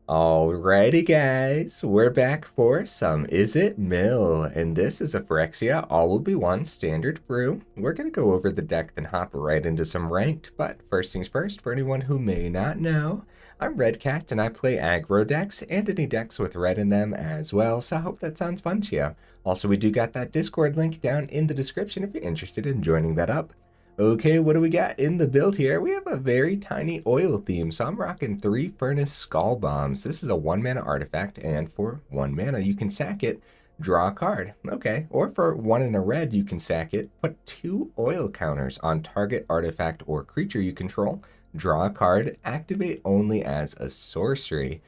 Alrighty guys, we're back for some Izzet Mill, and this is a Phyrexia all will be one standard brew. We're going to go over the deck then hop right into some ranked, but first things first, for anyone who may not know, I'm Red Cat and I play aggro decks and any decks with red in them as well, so I hope that sounds fun to you. Also, we do got that Discord link down in the description if you're interested in joining that up. Okay, what do we got in the build here? We have a very tiny oil theme, so I'm rocking 3 Furnace Skullbombs. This is a 1 mana artifact, and for 1 mana you can sack it, draw a card. Okay, or for 1 in a red you can sack it, put 2 oil counters on target artifact or creature you control, draw a card, activate only as a sorcery.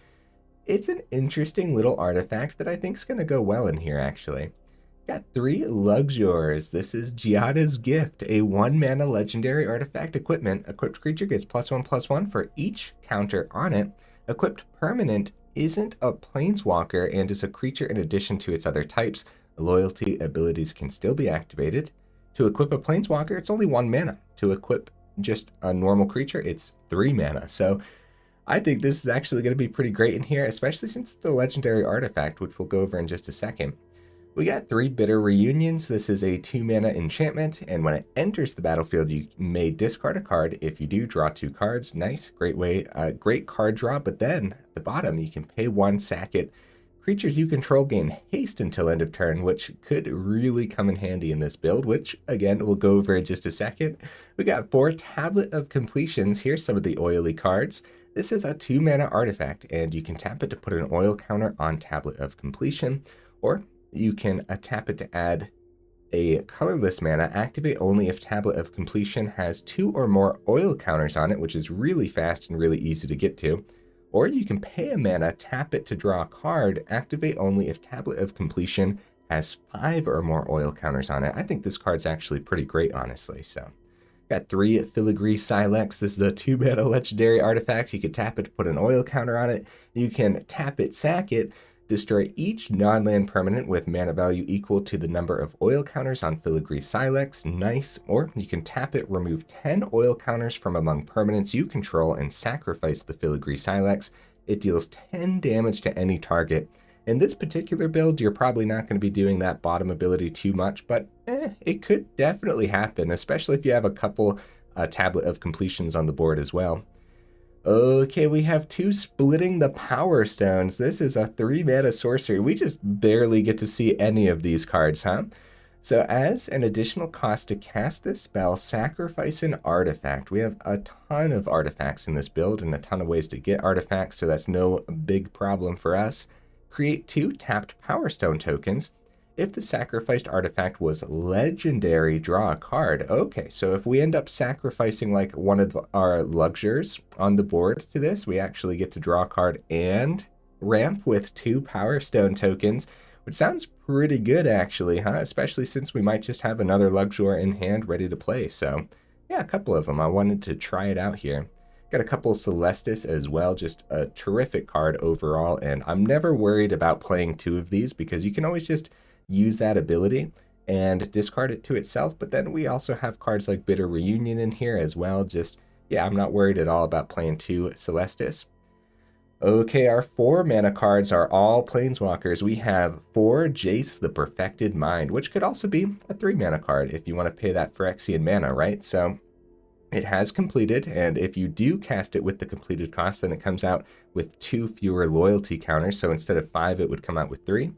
It's an interesting little artifact that I think is going to go well in here actually. Got 3 Luxiors. This is Giada's Gift, a 1 mana legendary artifact equipment. Equipped creature gets +1/+1 for each counter on it. Equipped permanent isn't a planeswalker and is a creature in addition to its other types. Loyalty abilities can still be activated. To equip a planeswalker, it's only 1 mana. To equip just a normal creature, it's 3 mana. So I think this is actually going to be pretty great in here, especially since it's a legendary artifact, which we'll go over in just a second. We got 3 Bitter Reunions. This is a 2 mana enchantment, and when it enters the battlefield, you may discard a card. If you do, draw 2 cards. Nice, great way, great card draw. But then at the bottom, you can pay 1, sack it. Creatures you control gain haste until end of turn, which could really come in handy in this build, which again we'll go over in just a second. We got 4 Tablet of Completions. Here's some of the oily cards. This is a 2 mana artifact, and you can tap it to put an oil counter on Tablet of Completion, or you can tap it to add a colorless mana, activate only if Tablet of Completion has 2 or more oil counters on it, which is really fast and really easy to get to. Or you can pay a mana, tap it to draw a card, activate only if Tablet of Completion has 5 or more oil counters on it. I think this card's actually pretty great, honestly. So, got 3 Filigree Sylex. This is a 2 mana legendary artifact. You can tap it to put an oil counter on it. You can tap it, sack it, destroy each non-land permanent with mana value equal to the number of oil counters on Filigree Sylex. Nice. Or you can tap it, remove 10 oil counters from among permanents you control, and sacrifice the Filigree Sylex. It deals 10 damage to any target. In this particular build, you're probably not going to be doing that bottom ability too much, but it could definitely happen, especially if you have a couple Tablet of Completions on the board as well. Okay, we have 2 Splitting the Powerstones. This is a 3 mana sorcery. We just barely get to see any of these cards, huh? So as an additional cost to cast this spell, sacrifice an artifact. We have a ton of artifacts in this build and a ton of ways to get artifacts, so that's no big problem for us. Create 2 tapped Powerstone tokens. If the sacrificed artifact was legendary, draw a card. Okay, so if we end up sacrificing like one of our Luxiors on the board to this, we actually get to draw a card and ramp with 2 Powerstone tokens, which sounds pretty good actually, huh? Especially since we might just have another Luxior in hand ready to play. So yeah, a couple of them. I wanted to try it out here. Got a couple Celestus as well, just a terrific card overall, and I'm never worried about playing 2 of these because you can always just use that ability and discard it to itself. But then we also have cards like Bitter Reunion in here as well. Just, yeah, I'm not worried at all about playing 2 Celestus. Okay, our 4 mana cards are all planeswalkers. We have 4 Jace the Perfected Mind, which could also be a 3 mana card if you want to pay that Phyrexian mana, right? So it has completed, and if you do cast it with the completed cost, then it comes out with 2 fewer loyalty counters. So instead of 5, it would come out with 3.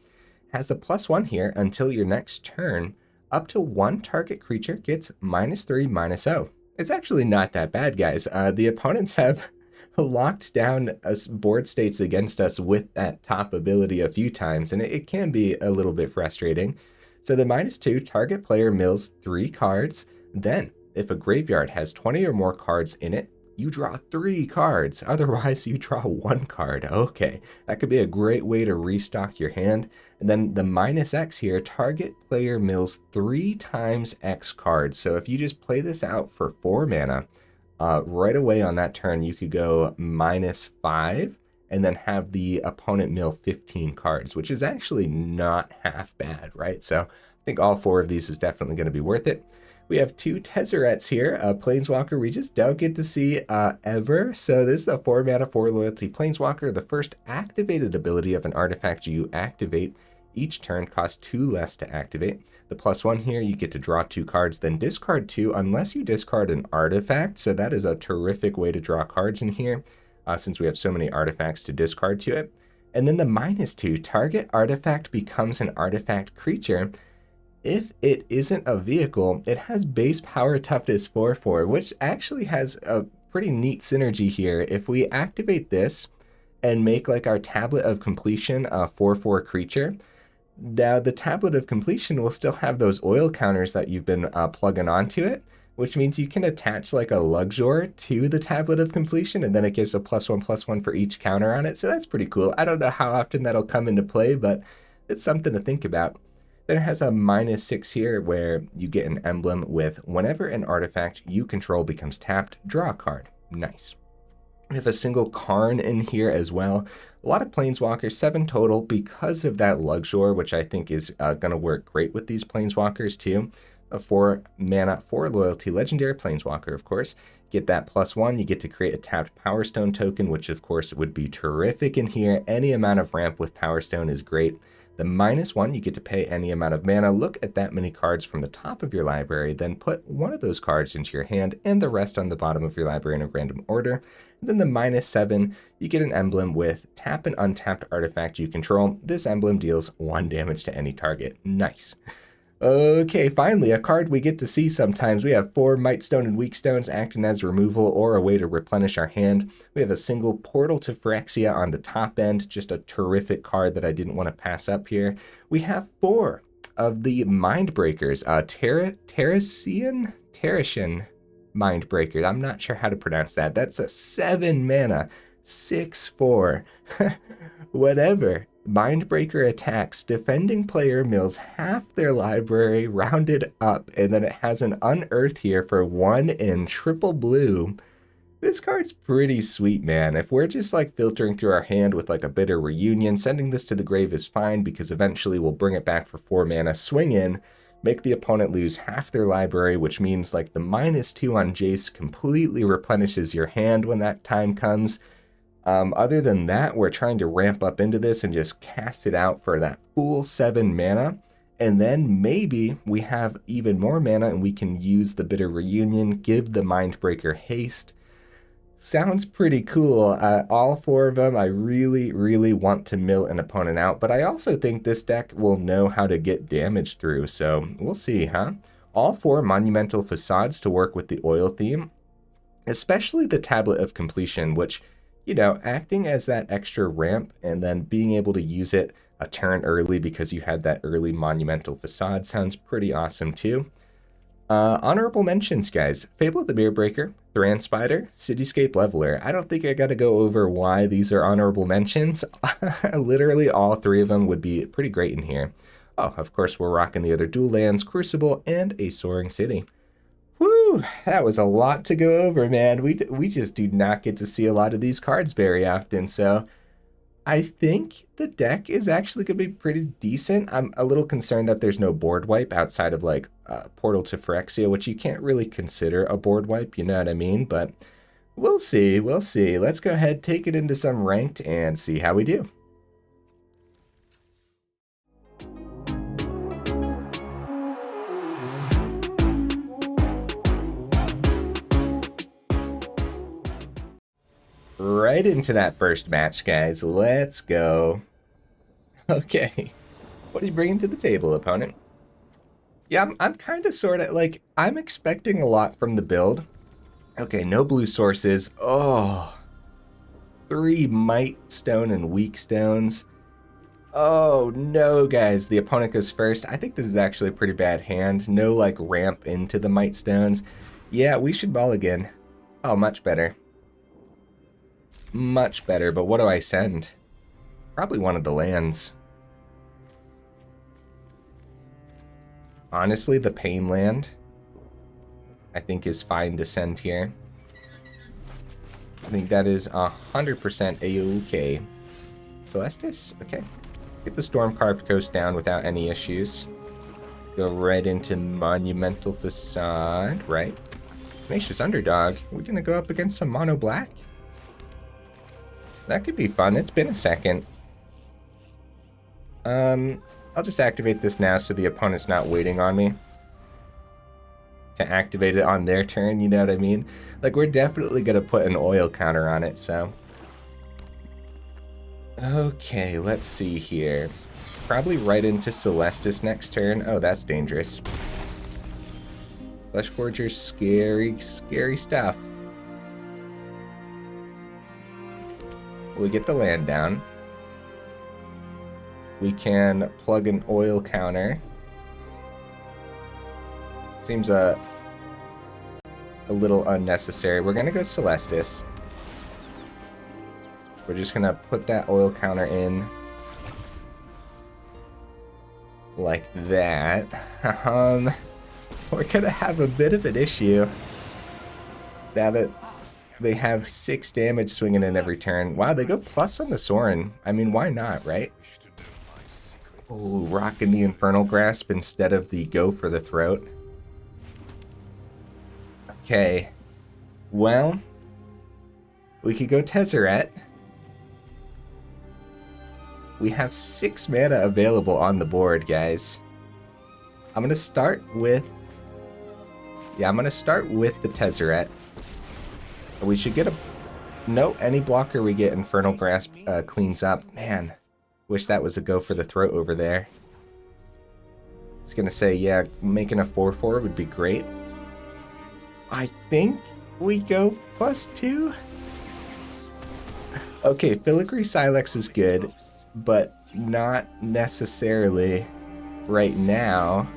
Has the +1 here until your next turn. Up to 1 target creature gets -3/-0. It's actually not that bad, guys. The opponents have locked down us board states against us with that top ability a few times, and it can be a little bit frustrating. So the -2, target player mills 3 cards. Then, if a graveyard has 20 or more cards in it, you draw 3 cards. Otherwise, you draw 1 card. Okay, that could be a great way to restock your hand. And then the -X here, target player mills 3 times X cards. So if you just play this out for 4 mana, right away on that turn, you could go -5 and then have the opponent mill 15 cards, which is actually not half bad, right? So I think all 4 of these is definitely going to be worth it. We have 2 Tezzerets here, a Planeswalker we just don't get to see ever. So this is a 4 mana, 4 loyalty Planeswalker. The first activated ability of an artifact you activate each turn costs 2 less to activate. The +1 here, you get to draw 2 cards, then discard 2 unless you discard an artifact. So that is a terrific way to draw cards in here, since we have so many artifacts to discard to it. And then the -2, target artifact becomes an artifact creature. If it isn't a vehicle, it has base power toughness 4/4, which actually has a pretty neat synergy here. If we activate this and make like our Tablet of Completion a 4/4 creature, now the Tablet of Completion will still have those oil counters that you've been plugging onto it, which means you can attach like a Luxior to the Tablet of Completion, and then it gives a +1/+1 for each counter on it. So that's pretty cool. I don't know how often that'll come into play, but it's something to think about. Then it has a -6 here where you get an emblem with whenever an artifact you control becomes tapped, draw a card. Nice. We have a single Karn in here as well. A lot of Planeswalkers, 7 total because of that Luxior, which I think is going to work great with these Planeswalkers too. A 4 mana, 4 loyalty legendary Planeswalker, of course. Get that +1, you get to create a tapped Powerstone token, which of course would be terrific in here. Any amount of ramp with Powerstone is great. The -1, you get to pay any amount of mana. Look at that many cards from the top of your library, then put one of those cards into your hand and the rest on the bottom of your library in a random order. And then the -7, you get an emblem with tap an untapped artifact you control. This emblem deals 1 damage to any target. Nice. Okay, finally, a card we get to see sometimes. We have 4 Mightstone and Weakstones acting as removal or a way to replenish our hand. We have a single Portal to Phyrexia on the top end, just a terrific card that I didn't want to pass up here. We have 4 of the Mindbreakers, Terisian Mindbreaker. I'm not sure how to pronounce that. That's a 7 mana, 6/4, whatever. Mindbreaker attacks, defending player mills half their library rounded up, and then it has an unearth here for 1 in triple blue. This card's pretty sweet, man. If we're just like filtering through our hand with like a Bitter Reunion, sending this to the grave is fine because eventually we'll bring it back for 4 mana, swing in, make the opponent lose half their library, which means like the -2 on Jace completely replenishes your hand when that time comes. Other than that, we're trying to ramp up into this and just cast it out for that full 7 mana. And then maybe we have even more mana and we can use the Bitter Reunion, give the Mindbreaker haste. Sounds pretty cool. All 4 of them, I really, really want to mill an opponent out. But I also think this deck will know how to get damage through. So we'll see, huh? All 4 Monumental Facades to work with the oil theme, especially the Tablet of Completion, which, you know, acting as that extra ramp and then being able to use it a turn early because you had that early Monumental Facade sounds pretty awesome too. Honorable mentions, guys. Fable of the Mirrorbreaker, Thran Spider, Cityscape Leveler. I don't think I got to go over why these are honorable mentions. Literally all 3 of them would be pretty great in here. Oh, of course, we're rocking the other dual lands, Crucible, and a Soaring City. Whew, that was a lot to go over, man. We just do not get to see a lot of these cards very often, so I think the deck is actually going to be pretty decent. I'm a little concerned that there's no board wipe outside of like Portal to Phyrexia, which you can't really consider a board wipe, you know what I mean? But we'll see, we'll see. Let's go ahead, take it into some ranked and see how we do. Right into that first match, guys. Let's go. Okay. What are you bringing to the table, opponent? Yeah, I'm kind of sort of like, I'm expecting a lot from the build. Okay, no blue sources. Oh, 3 Mightstone and Weakstones. Oh no, guys, the opponent goes first. I think this is actually a pretty bad hand. No like ramp into the Mightstones. Yeah, we should ball again. Oh, much better. Much better, but what do I send? Probably one of the lands. Honestly, the Pain land, I think, is fine to send here. I think that is 100% A-okay. Celestus, okay. Get the Stormcarved Coast down without any issues. Go right into Monumental Facade, right? Tenacious Underdog. We're gonna go up against some mono black. That could be fun. It's been a second. I'll just activate this now so the opponent's not waiting on me to activate it on their turn, you know what I mean? Like, we're definitely gonna put an oil counter on it, so. Okay, let's see here. Probably right into Celestus next turn. Oh, that's dangerous. Flesh Forger's scary, scary stuff. We get the land down. We can plug an oil counter. Seems a little unnecessary. We're gonna go Celestus. We're just gonna put that oil counter in like that. We're gonna have a bit of an issue now that they have 6 damage swinging in every turn. Wow, they go plus on the Soaring. I mean, why not, right? Oh, rocking the Infernal Grasp instead of the Go for the Throat. Okay. Well, we could go Tezzeret. We have 6 mana available on the board, guys. I'm gonna start with... Yeah, I'm gonna start with the Tezzeret. We should get a... No, any blocker we get Infernal Grasp cleans up. Man, wish that was a Go for the Throat over there. I was gonna say, yeah, making a 4/4 would be great. I think we go +2. Okay, Filigree Sylex is good, but not necessarily right now.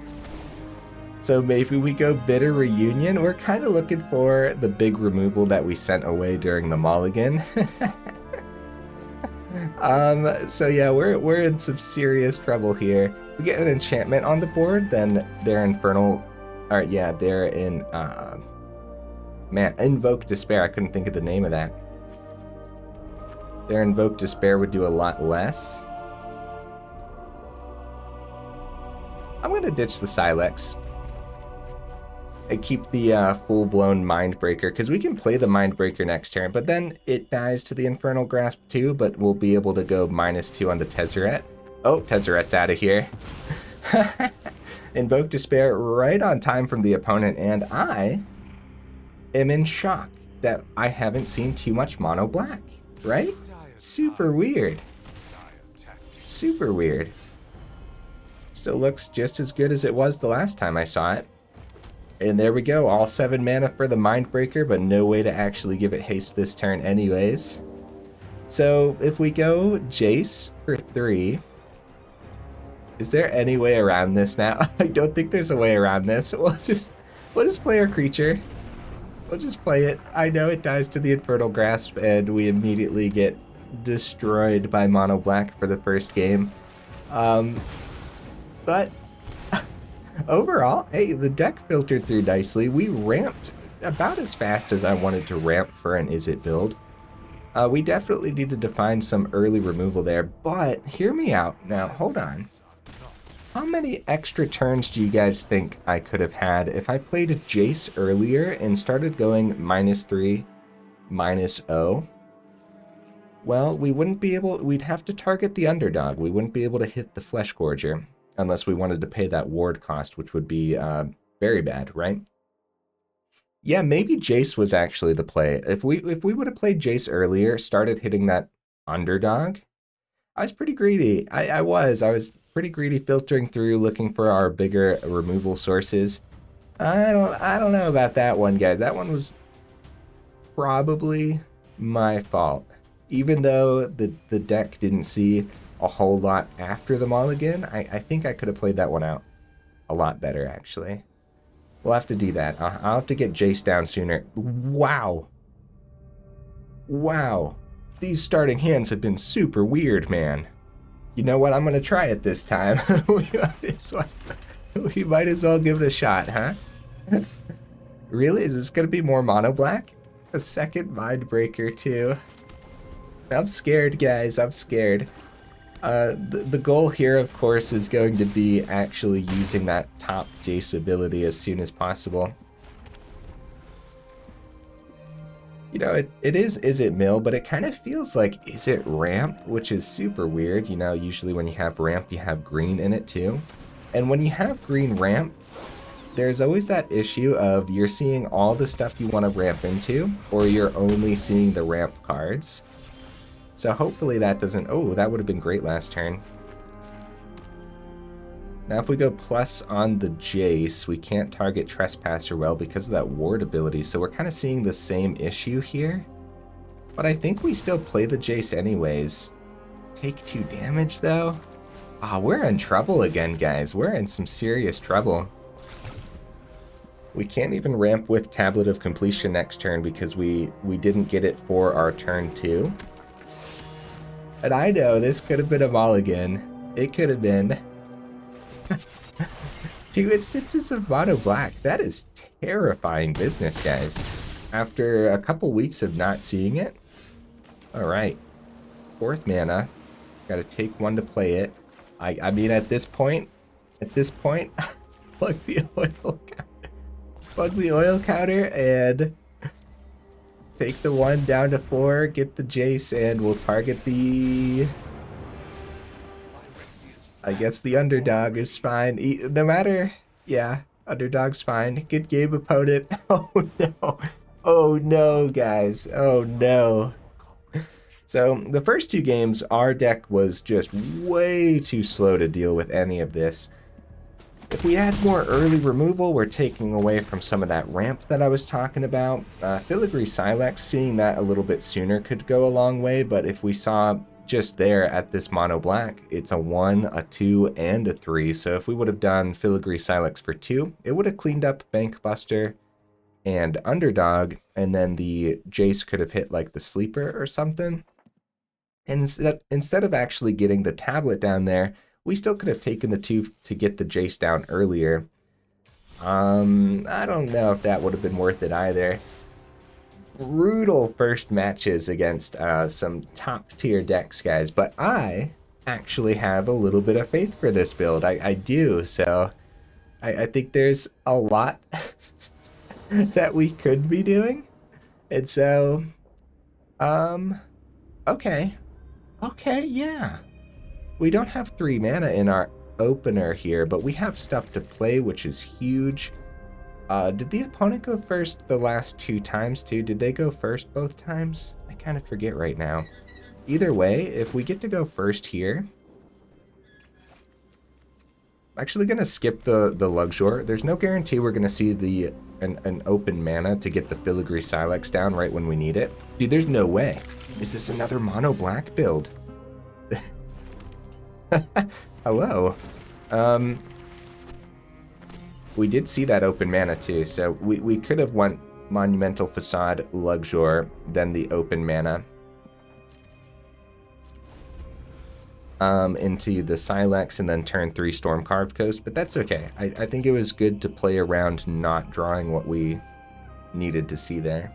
So maybe we go Bitter Reunion. We're kind of looking for the big removal that we sent away during the Mulligan. So yeah, we're in some serious trouble here. We get an enchantment on the board, then they're Infernal, or yeah, they're in, man, Invoke Despair. I couldn't think of the name of that. Their Invoke Despair would do a lot less. I'm gonna ditch the Sylex and keep the full-blown Mindbreaker, because we can play the Mindbreaker next turn, but then it dies to the Infernal Grasp too, but we'll be able to go -2 on the Tezzeret. Oh, Tezzeret's out of here. Invoke Despair right on time from the opponent, and I am in shock that I haven't seen too much mono black, right? Super weird. Super weird. Still looks just as good as it was the last time I saw it. And there we go, all 7 mana for the Mindbreaker, but no way to actually give it haste this turn anyways. So if we go Jace for 3, is there any way around this now? I don't think there's a way around this. We'll just play our creature. We'll just play it. I know it dies to the Infernal Grasp, and we immediately get destroyed by mono black for the first game. But overall, hey, the deck filtered through nicely. We ramped about as fast as I wanted to ramp for an Izzet build. We definitely needed to find some early removal there, but hear me out. Now, hold on. How many extra turns do you guys think I could have had if I played a Jace earlier and started going -3, -0? Well, we wouldn't be able, we'd have to target the underdog. We wouldn't be able to hit the Flesh Gorger unless we wanted to pay that ward cost, which would be very bad, right? Yeah, maybe Jace was actually the play. If we would have played Jace earlier, started hitting that underdog, I was pretty greedy. I was pretty greedy, filtering through, looking for our bigger removal sources. I don't know about that one, guys. That one was probably my fault. Even though the deck didn't see a whole lot after the mulligan, I think I could have played that one out a lot better, actually. We'll have to do that. I'll have to get Jace down sooner. Wow. Wow. These starting hands have been super weird, man. You know what? I'm going to try it this time. we might as well give it a shot, huh? Really? Is this going to be more mono black? A second Mindbreaker, too. I'm scared, guys. I'm scared. The goal here, of course, is going to be actually using that top Jace ability as soon as possible. You know, it is Izzet Mill, but it kind of feels like Izzet Ramp, which is super weird. You know, usually when you have Ramp, you have green in it too. And when you have green Ramp, there's always that issue of you're seeing all the stuff you want to ramp into, or you're only seeing the ramp cards. So hopefully that doesn't... Oh, that would have been great last turn. Now if we go plus on the Jace, we can't target Trespasser well because of that ward ability, so we're kind of seeing the same issue here. But I think we still play the Jace anyways. Take 2 damage though? Ah, we're in trouble again, guys. We're in some serious trouble. We can't even ramp with Tablet of Completion next turn because we didn't get it for our turn 2. And I know this could have been a mulligan. It could have been. 2 instances of mono black. That is terrifying business, guys. After a couple weeks of not seeing it. Alright. 4th mana. Gotta take 1 to play it. I mean, at this point, plug the oil counter. Plug the oil counter and take the 1 down to 4, get the Jace, and we'll target the... I guess the underdog is fine. No matter... Yeah, underdog's fine. Good game, opponent. Oh no. Oh no, guys. Oh no. So, the first 2 games, our deck was just way too slow to deal with any of this. If we add more early removal, we're taking away from some of that ramp that I was talking about. Filigree Sylex, seeing that a little bit sooner could go a long way, but if we saw just there at this mono black, it's a 1, a 2, and a 3. So if we would have done Filigree Sylex for 2, it would have cleaned up Bankbuster and Underdog, and then the Jace could have hit like the sleeper or something. And instead of actually getting the tablet down there, we still could have taken the 2 to get the Jace down earlier. I don't know if that would have been worth it either. Brutal first matches against some top tier decks, guys, but I actually have a little bit of faith for this build. I do, so I think there's a lot that we could be doing. And so, okay, yeah. We don't have 3 mana in our opener here, but we have stuff to play, which is huge. Did the opponent go first the last 2 times too? Did they go first both times? I kind of forget right now. Either way, if we get to go first here, I'm actually going to skip the Luxior. There's no guarantee we're going to see an open mana to get the Filigree Sylex down right when we need it. Dude, there's no way. Is this another mono black build? Hello. We did see that open mana too, so we could have went Monumental Facade, Luxior, then the open mana into the Sylex, and then turn 3 Stormcarved Coast, but that's okay. I think it was good to play around not drawing what we needed to see there.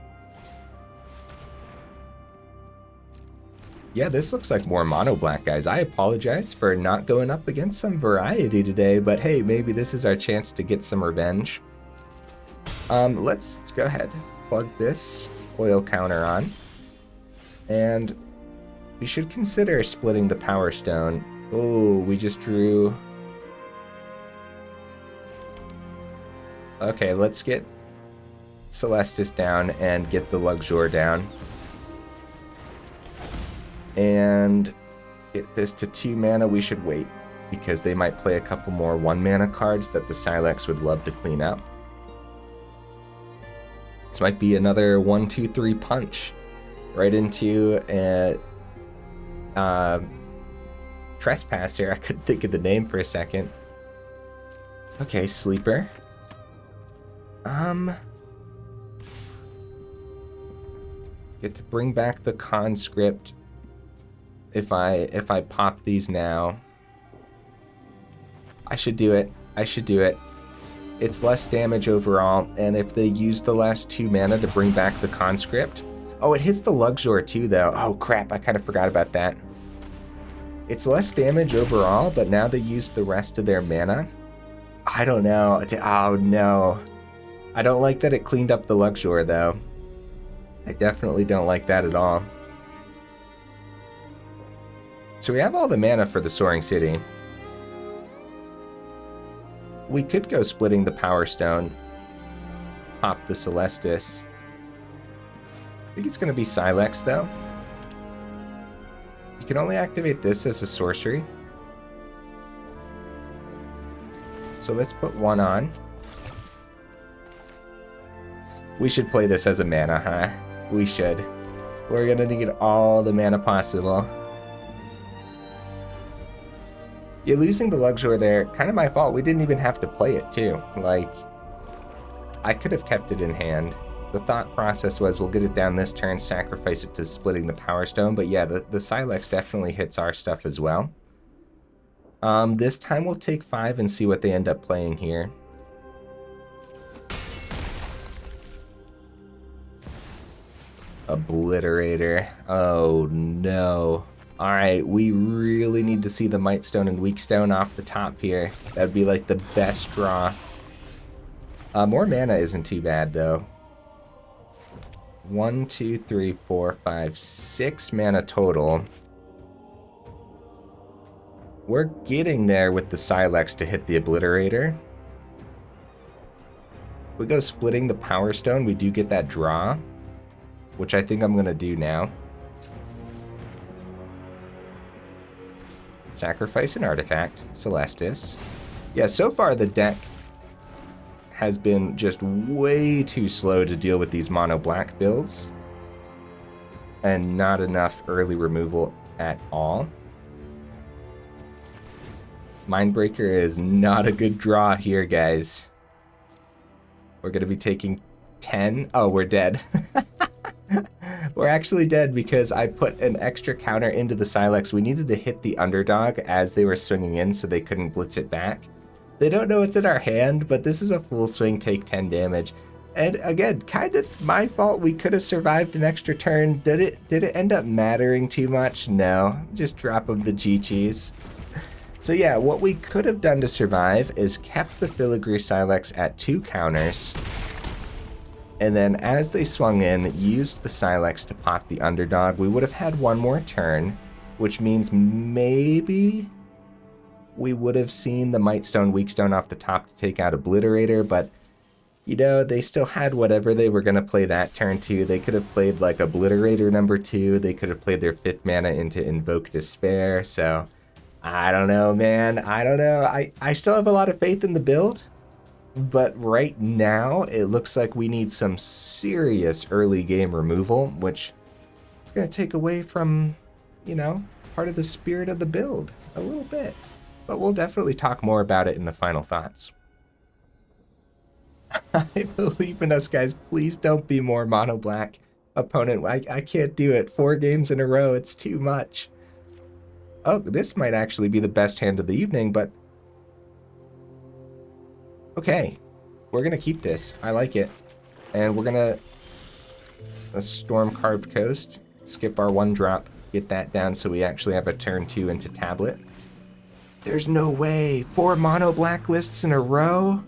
Yeah, this looks like more mono black, guys. I apologize for not going up against some variety today, but hey, maybe this is our chance to get some revenge. Let's go ahead, plug this oil counter on, and we should consider splitting the Powerstone. Oh, we just drew... Okay, let's get Celestus down and get the Luxior down. And get this to 2 mana. We should wait because they might play a couple more 1 mana cards that the Sylex would love to clean up. This might be another 1, 2, 3 punch right into a Trespasser. I couldn't think of the name for a second. Okay, sleeper. Get to bring back the conscript. If I pop these now, I should do it. I should do it. It's less damage overall, and if they use the last 2 mana to bring back the conscript... Oh, it hits the Luxior too, though. Oh, crap, I kind of forgot about that. It's less damage overall, but now they used the rest of their mana. I don't know. Oh no. I don't like that it cleaned up the Luxior though. I definitely don't like that at all. So we have all the mana for the Soaring City. We could go Splitting the Powerstone. Pop the Celestus. I think it's going to be Sylex though. You can only activate this as a sorcery. So let's put one on. We should play this as a mana, huh? We should. We're gonna need all the mana possible. Yeah, losing the Luxior there, kind of my fault. We didn't even have to play it too. Like, I could have kept it in hand. The thought process was we'll get it down this turn, sacrifice it to Splitting the Powerstone. But yeah, the Sylex definitely hits our stuff as well. This time we'll take 5 and see what they end up playing here. Obliterator. Oh no. Alright, we really need to see the Mightstone and Weakstone off the top here. That'd be like the best draw. More mana isn't too bad though. 1, 2, 3, 4, 5, 6 mana total. We're getting there with the Sylex to hit the Obliterator. We go Splitting the Powerstone, we do get that draw, which I think I'm gonna do now. Sacrifice an artifact, Celestus. Yeah, so far the deck has been just way too slow to deal with these mono black builds. And not enough early removal at all. Mindbreaker is not a good draw here, guys. We're gonna be taking 10. Oh, we're dead. We're actually dead because I put an extra counter into the Sylex. We needed to hit the underdog as they were swinging in so they couldn't blitz it back. They don't know it's in our hand, but this is a full swing, take 10 damage. And again, kind of my fault. We could have survived an extra turn. Did it end up mattering too much? No, just drop them the G-Cheese. So yeah, what we could have done to survive is kept the Filigree Sylex at 2 counters. And then as they swung in, used the Sylex to pop the underdog. We would have had one more turn, which means maybe we would have seen the Mightstone, Weakstone off the top to take out Obliterator, but you know, they still had whatever they were going to play that turn too. They could have played like Obliterator number 2. They could have played their 5th mana into Invoke Despair. So I don't know, man. I don't know. I still have a lot of faith in the build. But right now, it looks like we need some serious early game removal, which is going to take away from, you know, part of the spirit of the build a little bit. But we'll definitely talk more about it in the final thoughts. I believe in us, guys. Please don't be more mono black opponent. I can't do it. 4 games in a row. It's too much. Oh, this might actually be the best hand of the evening, but okay, we're going to keep this. I like it. And we're going to Stormcarved Coast, skip our 1-drop, get that down so we actually have a turn 2 into Tablet. There's no way. 4 mono black lists in a row?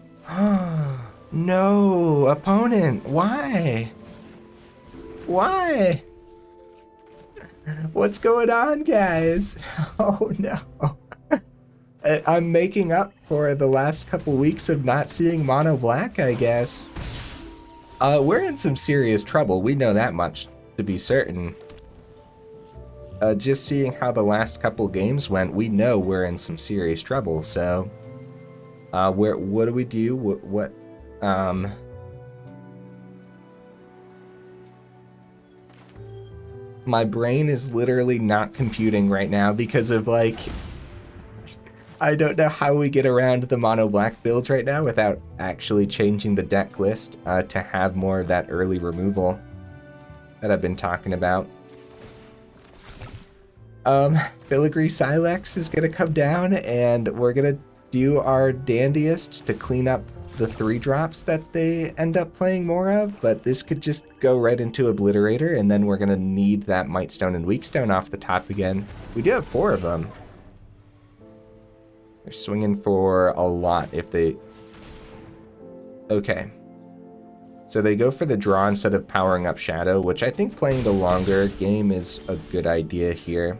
No, opponent, why? Why? What's going on, guys? Oh no. I'm making up for the last couple weeks of not seeing mono black, I guess. We're in some serious trouble. We know that much, to be certain. Just seeing how the last couple games went, we know we're in some serious trouble. So, what do we do? My brain is literally not computing right now because of like, I don't know how we get around the mono black builds right now without actually changing the deck list to have more of that early removal that I've been talking about. Filigree Sylex is gonna come down and we're gonna do our dandiest to clean up the 3-drops that they end up playing more of, but this could just go right into Obliterator, and then we're gonna need that Mightstone and Weakstone off the top again. We do have 4 of them. They're swinging for a lot if they... Okay. So they go for the draw instead of powering up Shadow, which I think playing the longer game is a good idea here.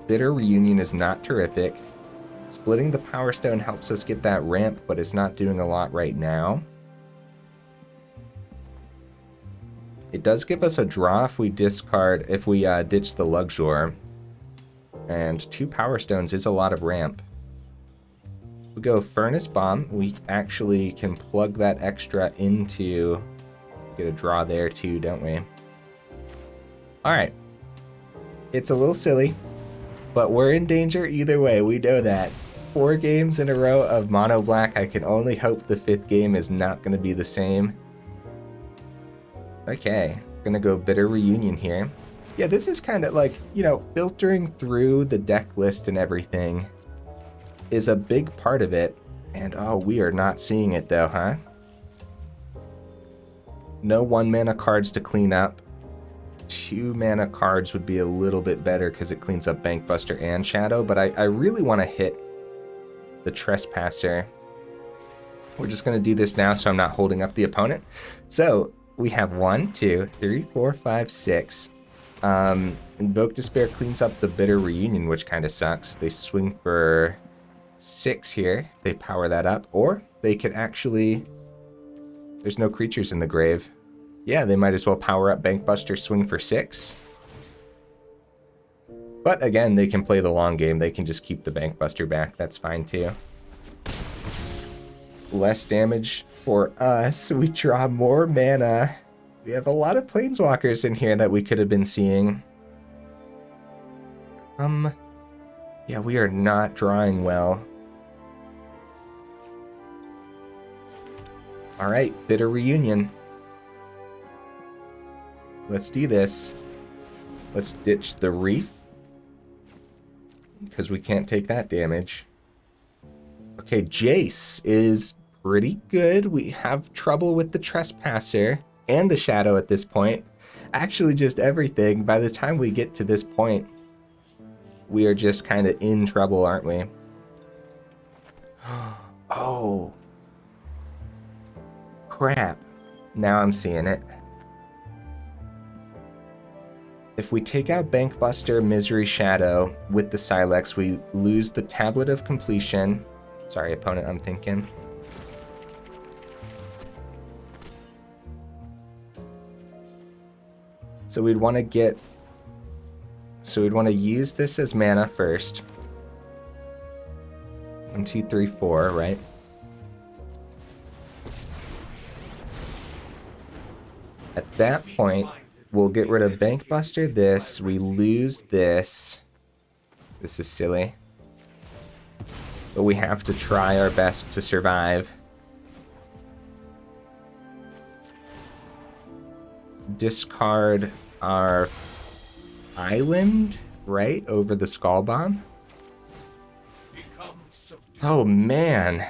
Bitter Reunion is not terrific. Splitting the Powerstone helps us get that ramp, but it's not doing a lot right now. It does give us a draw if we ditch the Luxior. And 2 Powerstones is a lot of ramp. We go Furnace Bomb. We actually can plug that extra into... Get a draw there too, don't we? Alright. It's a little silly, but we're in danger either way. We know that. 4 games in a row of mono black. I can only hope the 5th game is not going to be the same. Okay. Gonna go Bitter Reunion here. Yeah, this is kind of like, you know, filtering through the deck list and everything is a big part of it. And oh, we are not seeing it though, huh? No 1 mana cards to clean up. 2 mana cards would be a little bit better because it cleans up Bankbuster and Shadow, but I really want to hit the Trespasser. We're just going to do this now so I'm not holding up the opponent. So we have 1, 2, 3, 4, 5, 6. Invoke Despair cleans up the Bitter Reunion, which kind of sucks. They swing for 6 here. They power that up, or they could actually... There's no creatures in the grave. Yeah, they might as well power up Bankbuster, swing for 6. But again, they can play the long game. They can just keep the Bankbuster back. That's fine too. Less damage for us. We draw more mana. We have a lot of Planeswalkers in here that we could have been seeing. Yeah, we are not drawing well. Alright, Bitter Reunion. Let's do this. Let's ditch the Reef, because we can't take that damage. Okay, Jace is pretty good. We have trouble with the Trespasser and the Shadow at this point. Actually, just everything. By the time we get to this point, we are just kind of in trouble, aren't we? Oh. Crap. Now I'm seeing it. If we take out Bankbuster, Misery, Shadow with the Sylex, we lose the Tablet of Completion. Sorry, opponent, I'm thinking. So we'd want to get... So we'd want to use this as mana first. 1, 2, 3, 4, right? At that point, we'll get rid of Bankbuster this. We lose this. This is silly. But we have to try our best to survive. Discard our island, right? Over the Skullbomb. Oh, man.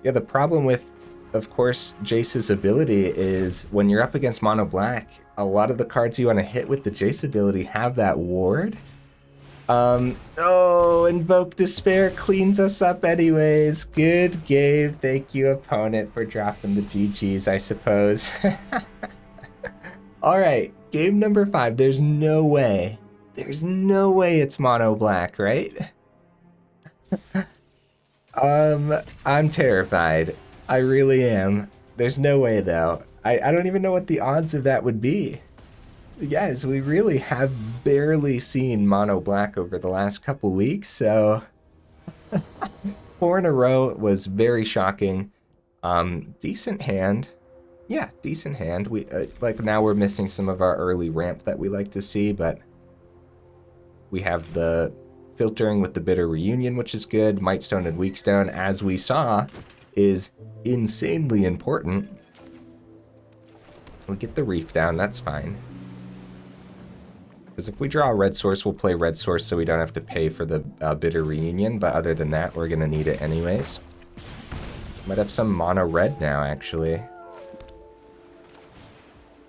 Yeah, the problem with, of course, Jace's ability is when you're up against mono black, a lot of the cards you want to hit with the Jace ability have that ward. Oh, Invoke Despair cleans us up anyways. Good game. Thank you, opponent, for dropping the GGs, I suppose. Alright, game number 5. There's no way. There's no way it's mono black, right? I'm terrified. I really am. There's no way, though. I don't even know what the odds of that would be. Guys, we really have barely seen mono black over the last couple weeks, so 4 in a row was very shocking. Decent hand. Yeah, decent hand. We like now we're missing some of our early ramp that we like to see, but we have the filtering with the Bitter Reunion, which is good. Mightstone and Weakstone, as we saw, is insanely important. We'll get the Reef down, that's fine. Because if we draw a red source, we'll play red source so we don't have to pay for the Bitter Reunion, but other than that, we're going to need it anyways. Might have some mono red now, actually.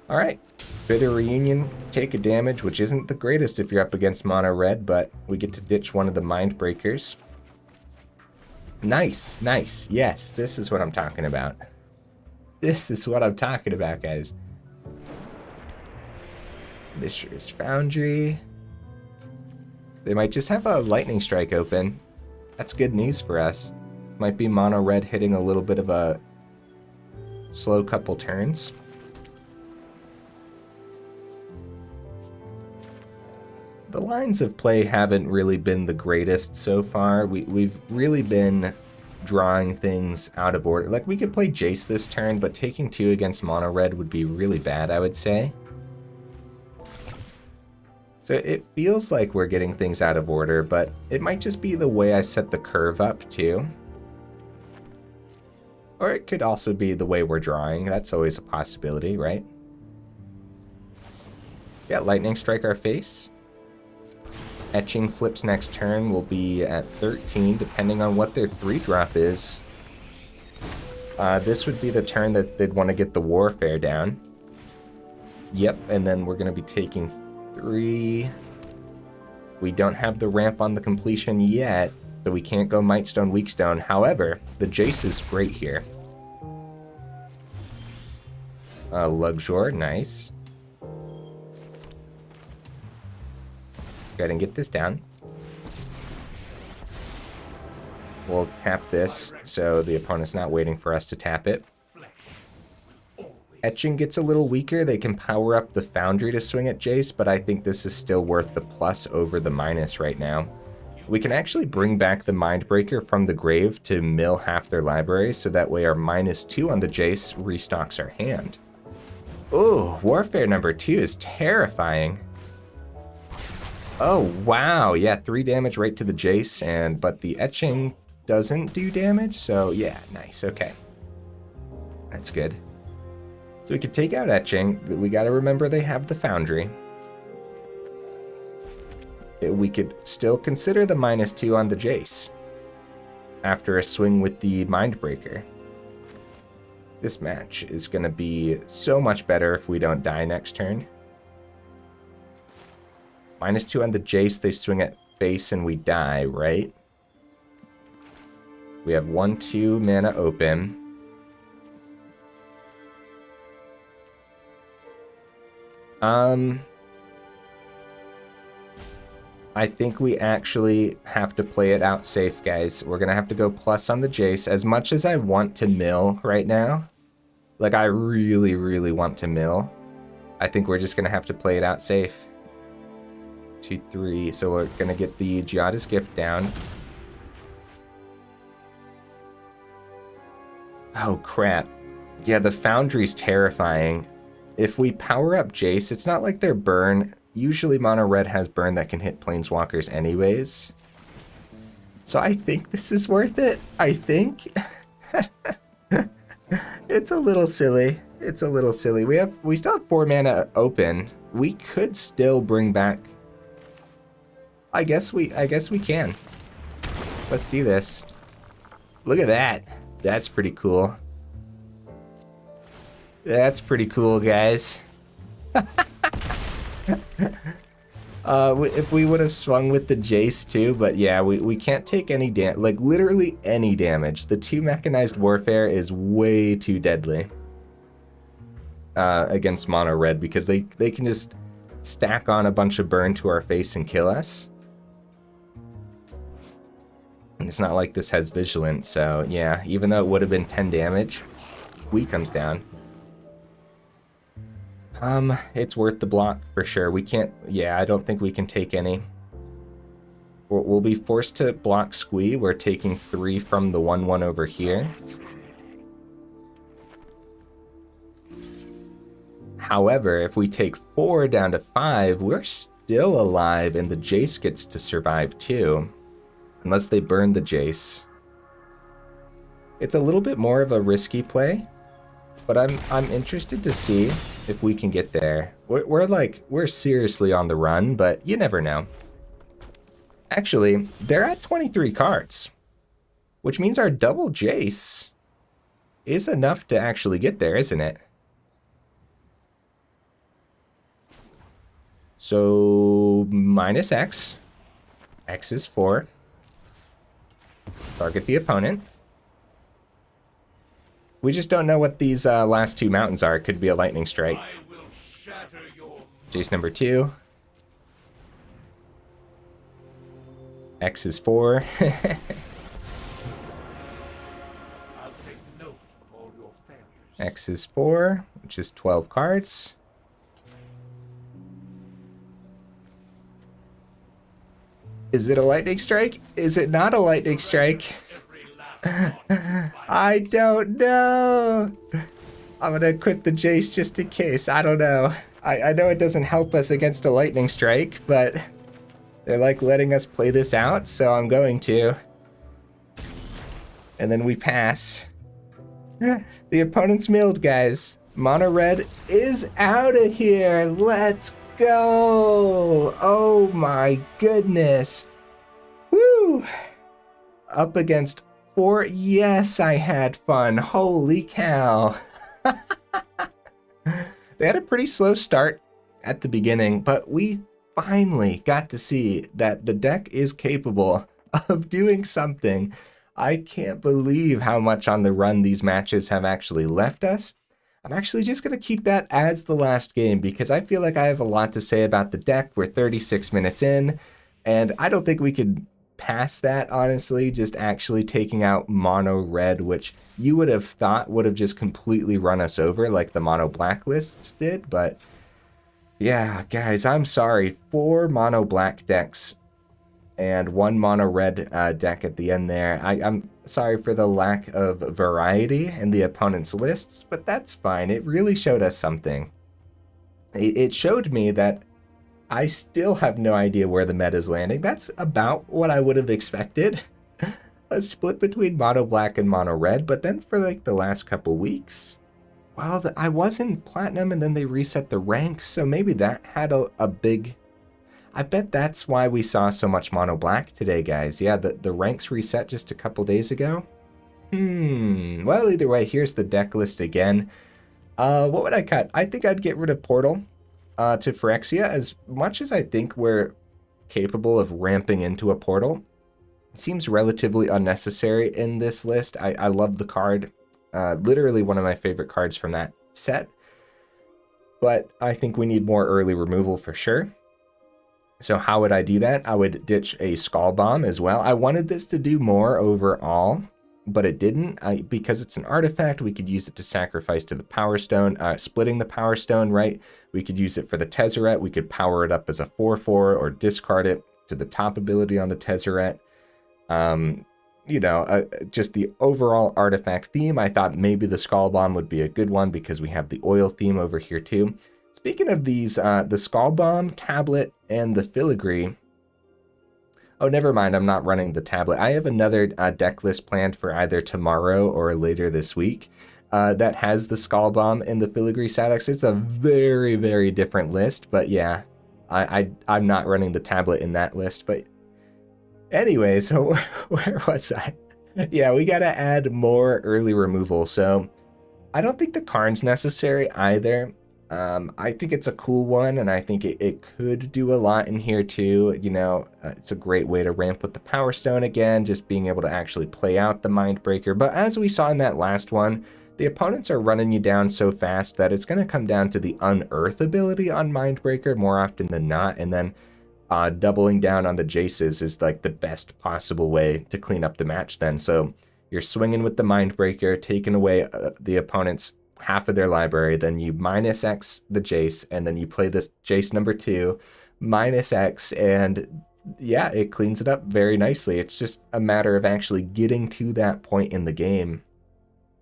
Alright, Bitter Reunion, take a damage, which isn't the greatest if you're up against mono red, but we get to ditch one of the Mindbreakers. Nice, nice. Yes, this is what I'm talking about. This is what I'm talking about, guys. Mishra's Foundry. They might just have a Lightning Strike open. That's good news for us. Might be mono red hitting a little bit of a slow couple turns. The lines of play haven't really been the greatest so far. We've really been drawing things out of order. Like, we could play Jace this turn, but taking 2 against mono red would be really bad, I would say. So it feels like we're getting things out of order, but it might just be the way I set the curve up too. Or it could also be the way we're drawing. That's always a possibility, right? Yeah, Lightning Strike our face. Etching flips next turn will be at 13, depending on what their 3-drop is. This would be the turn that they'd want to get the Warfare down. Yep, and then we're going to be taking 3. We don't have the ramp on the completion yet, so we can't go Mightstone, Weakstone. However, the Jace is great here. Luxior, nice. Go ahead and get this down. We'll tap this so the opponent's not waiting for us to tap it. Etching gets a little weaker. They can power up the Foundry to swing at Jace, but I think this is still worth the plus over the minus right now. We can actually bring back the Mindbreaker from the grave to mill half their library, so that way our -2 on the Jace restocks our hand. Ooh, Warfare number 2 is terrifying. Oh, wow. Yeah, 3 damage right to the Jace, but the Etching doesn't do damage, so yeah, nice. Okay. That's good. So we could take out Etching. We got to remember they have the Foundry. We could still consider the -2 on the Jace after a swing with the Mindbreaker. This match is going to be so much better if we don't die next turn. -2 on the Jace, they swing at face and we die, right? We have 1/2 mana open. I think we actually have to play it out safe, guys. We're gonna have to go plus on the Jace. As much as I want to mill right now, like I really, really want to mill, I think we're just gonna have to play it out safe. 2, 3, so we're gonna get the Giada's Gift down. Oh crap. Yeah, the Foundry's terrifying. If we power up Jace, it's not like they're burn. Usually mono red has burn that can hit planeswalkers anyways. So I think this is worth it. I think. It's a little silly. It's a little silly. We still have 4 mana open. We could still bring back. I guess we can. Let's do this. Look at that. That's pretty cool. That's pretty cool, guys. If we would have swung with the Jace too, but yeah, we can't take any damage, like literally any damage. The 2 Mechanized Warfare is way too deadly against mono red because they can just stack on a bunch of burn to our face and kill us. And it's not like this has Vigilance, so yeah, even though it would have been 10 damage, we comes down. It's worth the block for sure. We can't, yeah, I don't think we can take any. We'll be forced to block Squee. We're taking 3 from the 1/1 over here. However, if we take 4 down to 5, we're still alive and the Jace gets to survive too. Unless they burn the Jace. It's a little bit more of a risky play, but I'm interested to see if we can get there. We're seriously on the run, but you never know. Actually, they're at 23 cards, which means our double Jace is enough to actually get there, isn't it? So minus X. X is 4. Target the opponent. We just don't know what these last two mountains are. It could be a lightning strike. Jace number 2. X is 4. X is 4, which is 12 cards. Is it a lightning strike? Is it not a lightning strike? I don't know. I'm gonna equip the Jace just in case. I don't know. I know it doesn't help us against a lightning strike, but they're like letting us play this out, so I'm going to. And then we pass. The opponent's milled, guys. Mono red is out of here. Let's go. Oh my goodness. Woo. Up against 4. Yes, I had fun. Holy cow. They had a pretty slow start at the beginning, but we finally got to see that the deck is capable of doing something. I can't believe how much on the run these matches have actually left us. I'm actually just going to keep that as the last game because I feel like I have a lot to say about the deck. We're 36 minutes in, and I don't think we could pass that, honestly, just actually taking out mono red, which you would have thought would have just completely run us over like the mono black lists did. But yeah, guys, I'm sorry. 4 mono black decks and 1 mono red deck at the end there. I'm sorry for the lack of variety in the opponent's lists, but that's fine. It really showed us something. It showed me that I still have no idea where the meta is landing. That's about what I would have expected. A split between mono black and mono red, but then for like the last couple weeks, well, I was in platinum and then they reset the ranks, so maybe that had a big... I bet that's why we saw so much mono black today, guys. Yeah, the ranks reset just a couple days ago. Well, either way, here's the deck list again. What would I cut? I think I'd get rid of Portal to Phyrexia. As much as I think we're capable of ramping into a Portal, it seems relatively unnecessary in this list. I love the card. Literally one of my favorite cards from that set. But I think we need more early removal for sure. So how would I do that? I would ditch a Skullbomb as well. I wanted this to do more overall, but it didn't. Because it's an artifact, we could use it to sacrifice to the Powerstone, splitting the Powerstone, right? We could use it for the Tezzeret. We could power it up as a 4/4 or discard it to the top ability on the Tezzeret. You know, just the overall artifact theme, I thought maybe the Skullbomb would be a good one because we have the oil theme over here too. Speaking of these, the Skullbomb, Tablet, and the Filigree. Oh, never mind, I'm not running the Tablet. I have another deck list planned for either tomorrow or later this week that has the Skullbomb and the Filigree Sylex. It's a very, very different list, but yeah, I'm not running the Tablet in that list. But anyway, so where was I? Yeah, we gotta add more early removal, so I don't think the Karn's necessary either. I think it's a cool one, and I think it could do a lot in here too. You know, it's a great way to ramp with the Powerstone again, just being able to actually play out the Mindbreaker. But as we saw in that last one, the opponents are running you down so fast that it's going to come down to the Unearth ability on Mindbreaker more often than not, and then doubling down on the Jaces is like the best possible way to clean up the match then. So you're swinging with the Mindbreaker, taking away the opponent's half of their library, then you minus X the Jace, and then you play this Jace number 2, minus X, and yeah, it cleans it up very nicely. It's just a matter of actually getting to that point in the game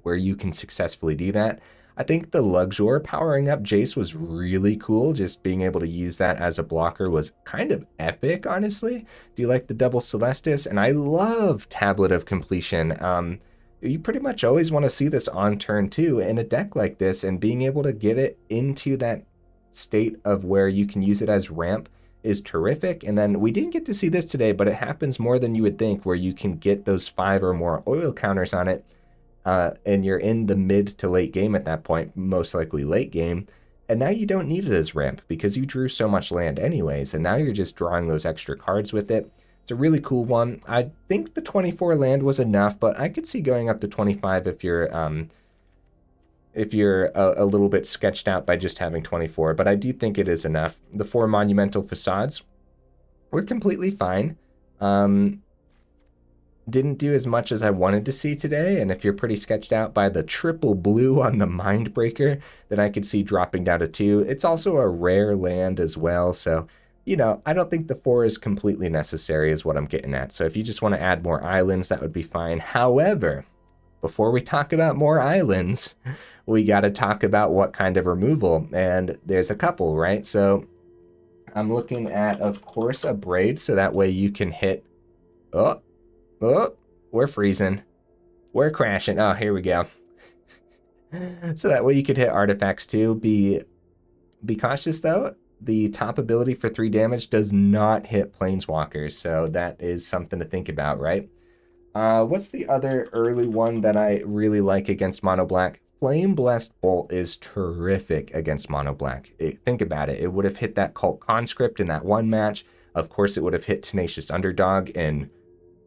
where you can successfully do that. I think the Luxior powering up Jace was really cool. Just being able to use that as a blocker was kind of epic, honestly. Do you like the double Celestus? And I love Tablet of Completion. You pretty much always want to see this on turn 2 in a deck like this, and being able to get it into that state of where you can use it as ramp is terrific. And then we didn't get to see this today, but it happens more than you would think, where you can get those 5 or more oil counters on it, and you're in the mid to late game at that point, most likely late game, and now you don't need it as ramp because you drew so much land anyways, and now you're just drawing those extra cards with it. It's a really cool one. I think the 24 land was enough, but I could see going up to 25 if you're a little bit sketched out by just having 24, but I do think it is enough. The 4 Monumental Facades were completely fine. Didn't do as much as I wanted to see today, and if you're pretty sketched out by the triple blue on the Mindbreaker, then I could see dropping down to 2. It's also a rare land as well, so, you know, I don't think the 4 is completely necessary is what I'm getting at. So if you just want to add more islands, that would be fine. However, before we talk about more islands, we got to talk about what kind of removal, and there's a couple, right? So I'm looking at, of course, a braid, so that way you can hit... Oh, we're freezing. We're crashing. Oh, here we go. So that way you could hit artifacts too. Be cautious though. The top ability for 3 damage does not hit planeswalkers, so that is something to think about, right? What's the other early one that I really like against Mono Black? Flame Blessed Bolt is terrific against Mono Black. Think about it. It would have hit that Cult Conscript in that one match. Of course, it would have hit Tenacious Underdog in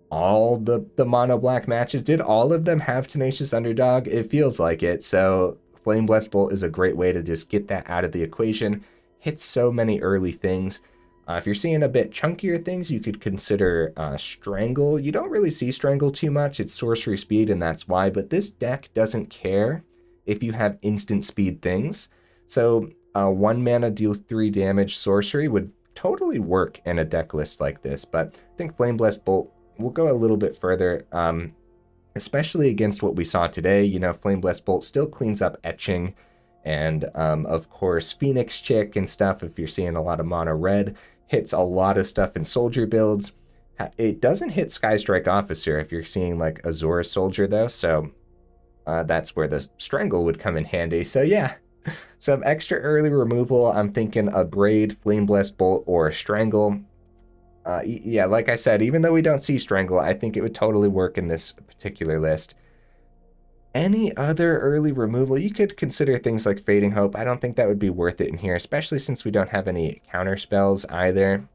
all the Mono Black matches. Did all of them have Tenacious Underdog? It feels like it. So Flame Blessed Bolt is a great way to just get that out of the equation. Hits so many early things. If you're seeing a bit chunkier things, you could consider Strangle. You don't really see Strangle too much. It's sorcery speed, and that's why. But this deck doesn't care if you have instant speed things. So 1 mana deal 3 damage sorcery would totally work in a deck list like this. But I think Flame Blessed Bolt will go a little bit further, especially against what we saw today. You know, Flame Blessed Bolt still cleans up Etching, and of course Phoenix Chick and stuff. If you're seeing a lot of mono red, hits a lot of stuff in soldier builds. It doesn't hit Skystrike Officer if you're seeing like Azora Soldier though, so that's where the Strangle would come in handy. So yeah, some extra early removal. I'm thinking a Braid, Flame Blessed Bolt, or a Strangle. Yeah, like I said, even though we don't see Strangle, I think it would totally work in this particular list. Any other early removal? You could consider things like Fading Hope. I don't think that would be worth it in here, especially since we don't have any counter spells either.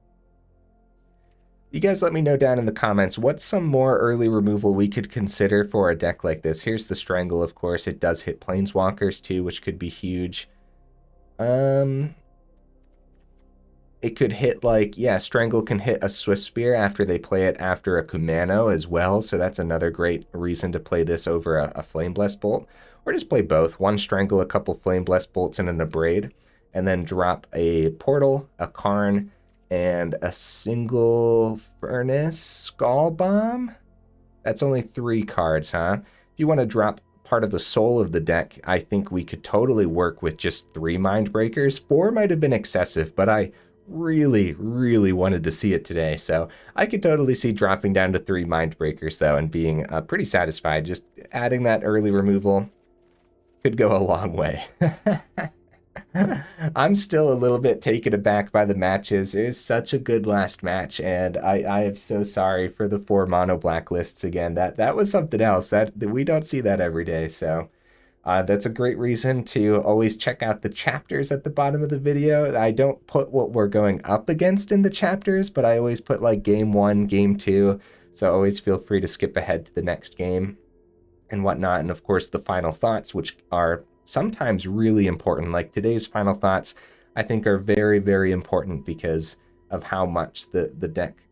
You guys let me know down in the comments what's some more early removal we could consider for a deck like this. Here's the Strangle, of course. It does hit Planeswalkers too, which could be huge. It could hit like, yeah, Strangle can hit a Swift Spear after they play it after a Kumano as well. So that's another great reason to play this over a Flame Blessed Bolt. Or just play both. One Strangle, a couple Flame Blessed Bolts, and an Abrade. And then drop a Portal, a Karn, and a single Furnace Skullbomb? That's only 3 cards, huh? If you want to drop part of the soul of the deck, I think we could totally work with just 3 Mindbreakers. 4 might have been excessive, but I really wanted to see it today, so I could totally see dropping down to 3 Mindbreakers though and being pretty satisfied. Just adding that early removal could go a long way. I'm still a little bit taken aback by the matches. It was such a good last match, and I am so sorry for the 4 mono black lists again. That was something else. That we don't see that every day, so that's a great reason to always check out the chapters at the bottom of the video. I don't put what we're going up against in the chapters, but I always put like game 1, game 2, so always feel free to skip ahead to the next game and whatnot. And of course the final thoughts, which are sometimes really important, like today's final thoughts, I think are very important because of how much the deck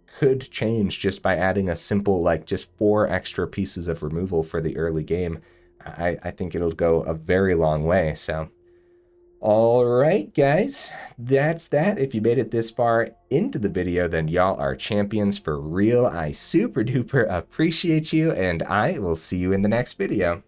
could change just by adding a simple, like just 4 extra pieces of removal for the early game. I think it'll go a very long way. So, all right, guys, that's that. If you made it this far into the video, then y'all are champions for real. I super duper appreciate you, and I will see you in the next video.